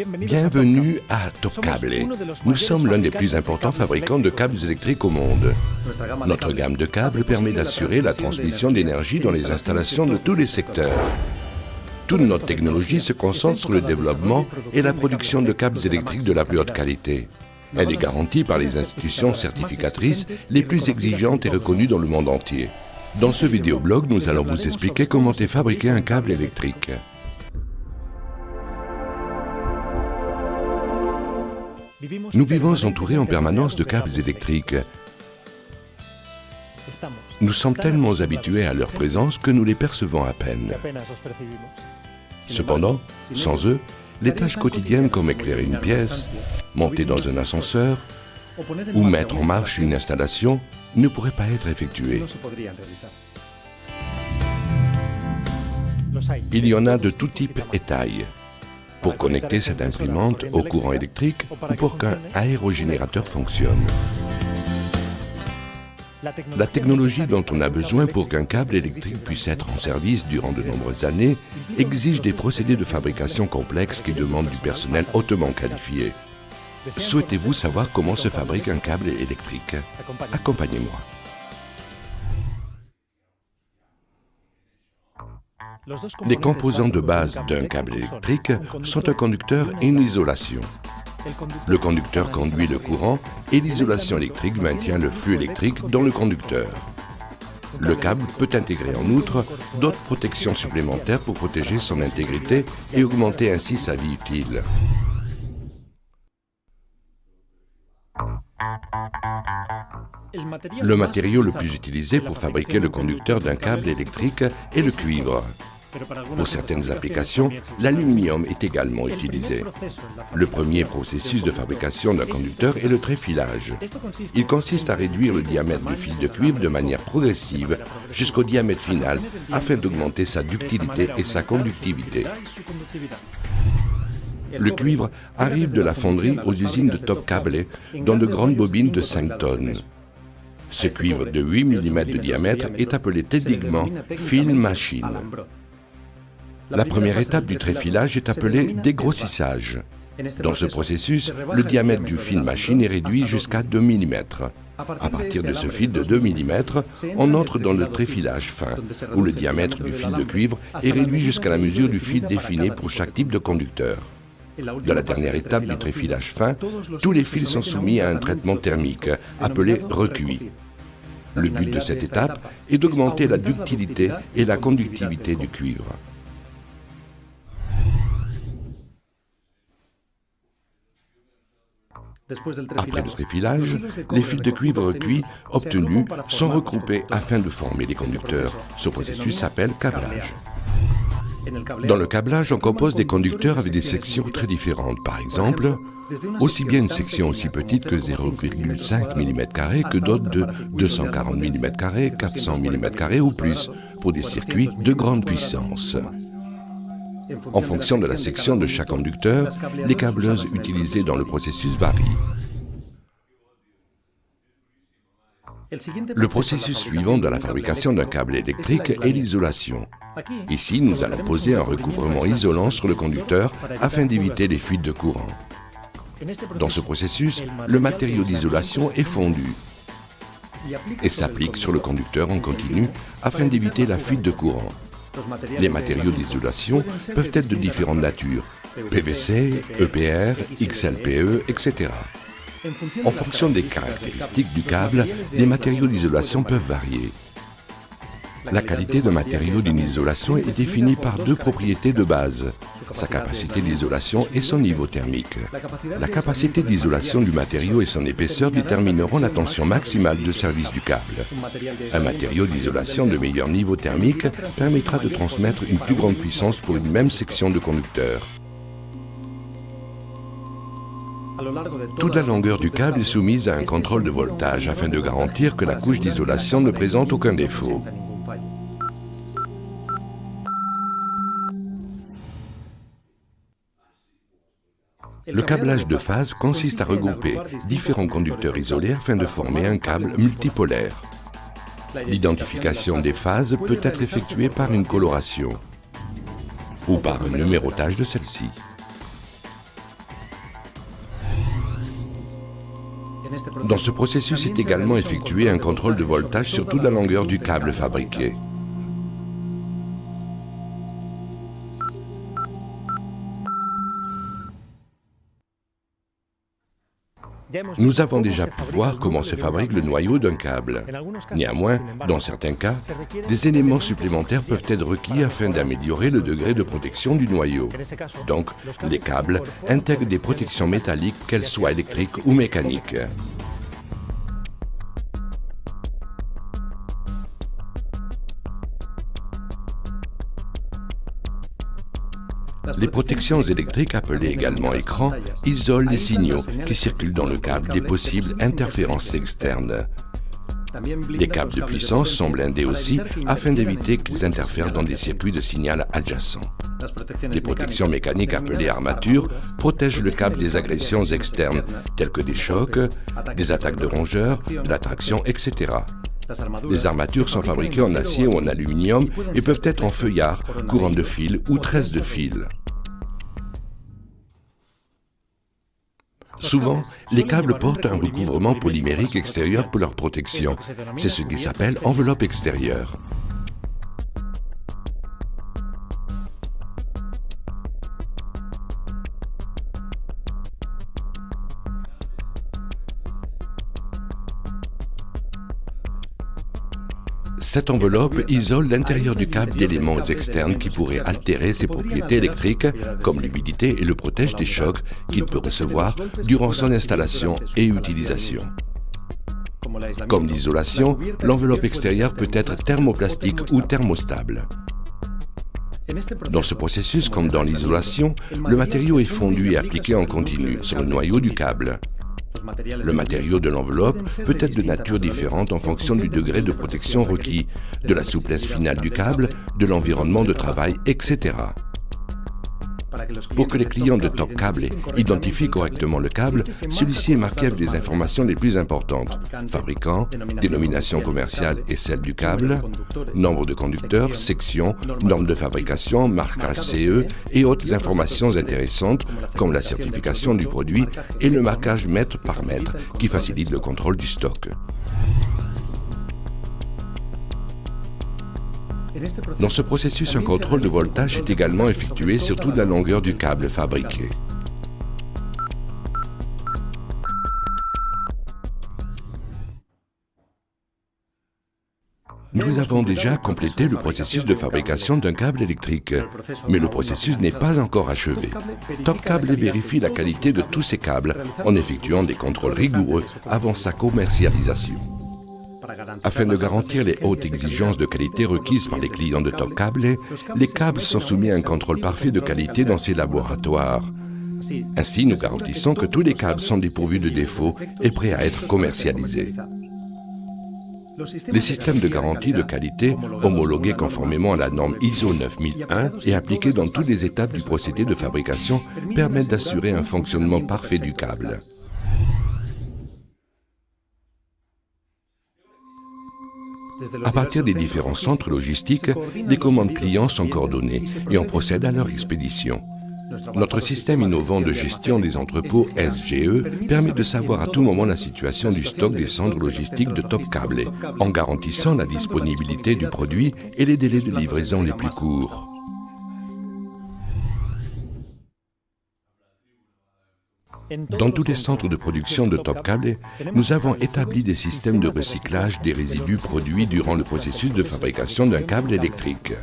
Bienvenue à Top Cable. Nous sommes l'un des plus importants fabricants de câbles électriques au monde. Notre gamme de câbles permet d'assurer la transmission d'énergie dans les installations de tous les secteurs. Toute notre technologie se concentre sur le développement et la production de câbles électriques de la plus haute qualité. Elle est garantie par les institutions certificatrices les plus exigeantes et reconnues dans le monde entier. Dans ce vidéoblog, nous allons vous expliquer comment est fabriqué un câble électrique. Nous vivons entourés en permanence de câbles électriques. Nous sommes tellement habitués à leur présence que nous les percevons à peine. Cependant, sans eux, les tâches quotidiennes comme éclairer une pièce, monter dans un ascenseur ou mettre en marche une installation ne pourraient pas être effectuées. Il y en a de tout type et taille. Pour connecter cette imprimante au courant électrique ou pour qu'un aérogénérateur fonctionne. La technologie dont on a besoin pour qu'un câble électrique puisse être en service durant de nombreuses années exige des procédés de fabrication complexes qui demandent du personnel hautement qualifié. Souhaitez-vous savoir comment se fabrique un câble électrique? Accompagnez-moi. Les composants de base d'un câble électrique sont un conducteur et une isolation. Le conducteur conduit le courant et l'isolation électrique maintient le flux électrique dans le conducteur. Le câble peut intégrer en outre d'autres protections supplémentaires pour protéger son intégrité et augmenter ainsi sa vie utile. Le matériau le plus utilisé pour fabriquer le conducteur d'un câble électrique est le cuivre. Pour certaines applications, l'aluminium est également utilisé. Le premier processus de fabrication d'un conducteur est le tréfilage. Il consiste à réduire le diamètre du fil de cuivre de manière progressive jusqu'au diamètre final afin d'augmenter sa ductilité et sa conductivité. Le cuivre arrive de la fonderie aux usines de Top Cable dans de grandes bobines de 5 tonnes. Ce cuivre de 8 mm de diamètre est appelé techniquement film machine. La première étape du tréfilage est appelée dégrossissage. Dans ce processus, le diamètre du fil machine est réduit jusqu'à 2 mm. À partir de ce fil de 2 mm, on entre dans le tréfilage fin, où le diamètre du fil de cuivre est réduit jusqu'à la mesure du fil défini pour chaque type de conducteur. Dans la dernière étape du tréfilage fin, tous les fils sont soumis à un traitement thermique, appelé recuit. Le but de cette étape est d'augmenter la ductilité et la conductivité du cuivre. Après le tréfilage, les fils de cuivre recuits obtenus sont regroupés afin de former les conducteurs. Ce processus s'appelle câblage. Dans le câblage, on compose des conducteurs avec des sections très différentes. Par exemple, aussi bien une section aussi petite que 0,5 mm que d'autres de 240 mm, 400 mm ou plus, pour des circuits de grande puissance. En fonction de la section de chaque conducteur, les câbleuses utilisées dans le processus varient. Le processus suivant de la fabrication d'un câble électrique est l'isolation. Ici, nous allons poser un recouvrement isolant sur le conducteur afin d'éviter les fuites de courant. Dans ce processus, le matériau d'isolation est fondu et s'applique sur le conducteur en continu afin d'éviter la fuite de courant. Les matériaux d'isolation peuvent être de différentes natures, PVC, EPR, XLPE, etc. En fonction des caractéristiques du câble, les matériaux d'isolation peuvent varier. La qualité d'un matériau d'une isolation est définie par deux propriétés de base, sa capacité d'isolation et son niveau thermique. La capacité d'isolation du matériau et son épaisseur détermineront la tension maximale de service du câble. Un matériau d'isolation de meilleur niveau thermique permettra de transmettre une plus grande puissance pour une même section de conducteurs. Toute la longueur du câble est soumise à un contrôle de voltage afin de garantir que la couche d'isolation ne présente aucun défaut. Le câblage de phase consiste à regrouper différents conducteurs isolés afin de former un câble multipolaire. L'identification des phases peut être effectuée par une coloration ou par un numérotage de celle-ci. Dans ce processus est également effectué un contrôle de voltage sur toute la longueur du câble fabriqué. Nous avons déjà pu voir comment se fabrique le noyau d'un câble. Néanmoins, dans certains cas, des éléments supplémentaires peuvent être requis afin d'améliorer le degré de protection du noyau. Donc, les câbles intègrent des protections métalliques, qu'elles soient électriques ou mécaniques. Les protections électriques, appelées également écrans, isolent les signaux qui circulent dans le câble des possibles interférences externes. Les câbles de puissance sont blindés aussi afin d'éviter qu'ils interfèrent dans des circuits de signal adjacents. Les protections mécaniques appelées armatures protègent le câble des agressions externes, telles que des chocs, des attaques de rongeurs, de la traction, etc. Les armatures sont fabriquées en acier ou en aluminium et peuvent être en feuillard, courant de fil ou tresse de fil. Souvent, les câbles portent un recouvrement polymérique extérieur pour leur protection. C'est ce qui s'appelle enveloppe extérieure. Cette enveloppe isole l'intérieur du câble d'éléments externes qui pourraient altérer ses propriétés électriques, comme l'humidité, et le protège des chocs qu'il peut recevoir durant son installation et utilisation. Comme l'isolation, l'enveloppe extérieure peut être thermoplastique ou thermostable. Dans ce processus, comme dans l'isolation, le matériau est fondu et appliqué en continu sur le noyau du câble. Le matériau de l'enveloppe peut être de nature différente en fonction du degré de protection requis, de la souplesse finale du câble, de l'environnement de travail, etc. Pour que les clients de Top Cable identifient correctement le câble, celui-ci est marqué avec les informations les plus importantes: fabricant, dénomination commerciale et celle du câble, nombre de conducteurs, section, norme de fabrication, marquage CE et autres informations intéressantes comme la certification du produit et le marquage mètre par mètre qui facilite le contrôle du stock. Dans ce processus, un contrôle de voltage est également effectué sur toute la longueur du câble fabriqué. Nous avons déjà complété le processus de fabrication d'un câble électrique, mais le processus n'est pas encore achevé. Top Cable vérifie la qualité de tous ces câbles en effectuant des contrôles rigoureux avant sa commercialisation. Afin de garantir les hautes exigences de qualité requises par les clients de Top Cable, les câbles sont soumis à un contrôle parfait de qualité dans ces laboratoires. Ainsi, nous garantissons que tous les câbles sont dépourvus de défauts et prêts à être commercialisés. Les systèmes de garantie de qualité, homologués conformément à la norme ISO 9001 et appliqués dans toutes les étapes du procédé de fabrication, permettent d'assurer un fonctionnement parfait du câble. À partir des différents centres logistiques, les commandes clients sont coordonnées et on procède à leur expédition. Notre système innovant de gestion des entrepôts SGE permet de savoir à tout moment la situation du stock des centres logistiques de Top Cable, en garantissant la disponibilité du produit et les délais de livraison les plus courts. Dans tous les centres de production de Top Cable, nous avons établi des systèmes de recyclage des résidus produits durant le processus de fabrication d'un câble électrique.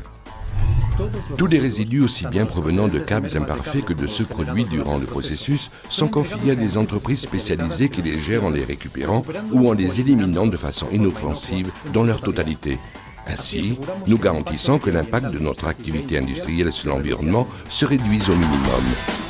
Tous les résidus, aussi bien provenant de câbles imparfaits que de ceux produits durant le processus, sont confiés à des entreprises spécialisées qui les gèrent en les récupérant ou en les éliminant de façon inoffensive dans leur totalité. Ainsi, nous garantissons que l'impact de notre activité industrielle sur l'environnement se réduise au minimum.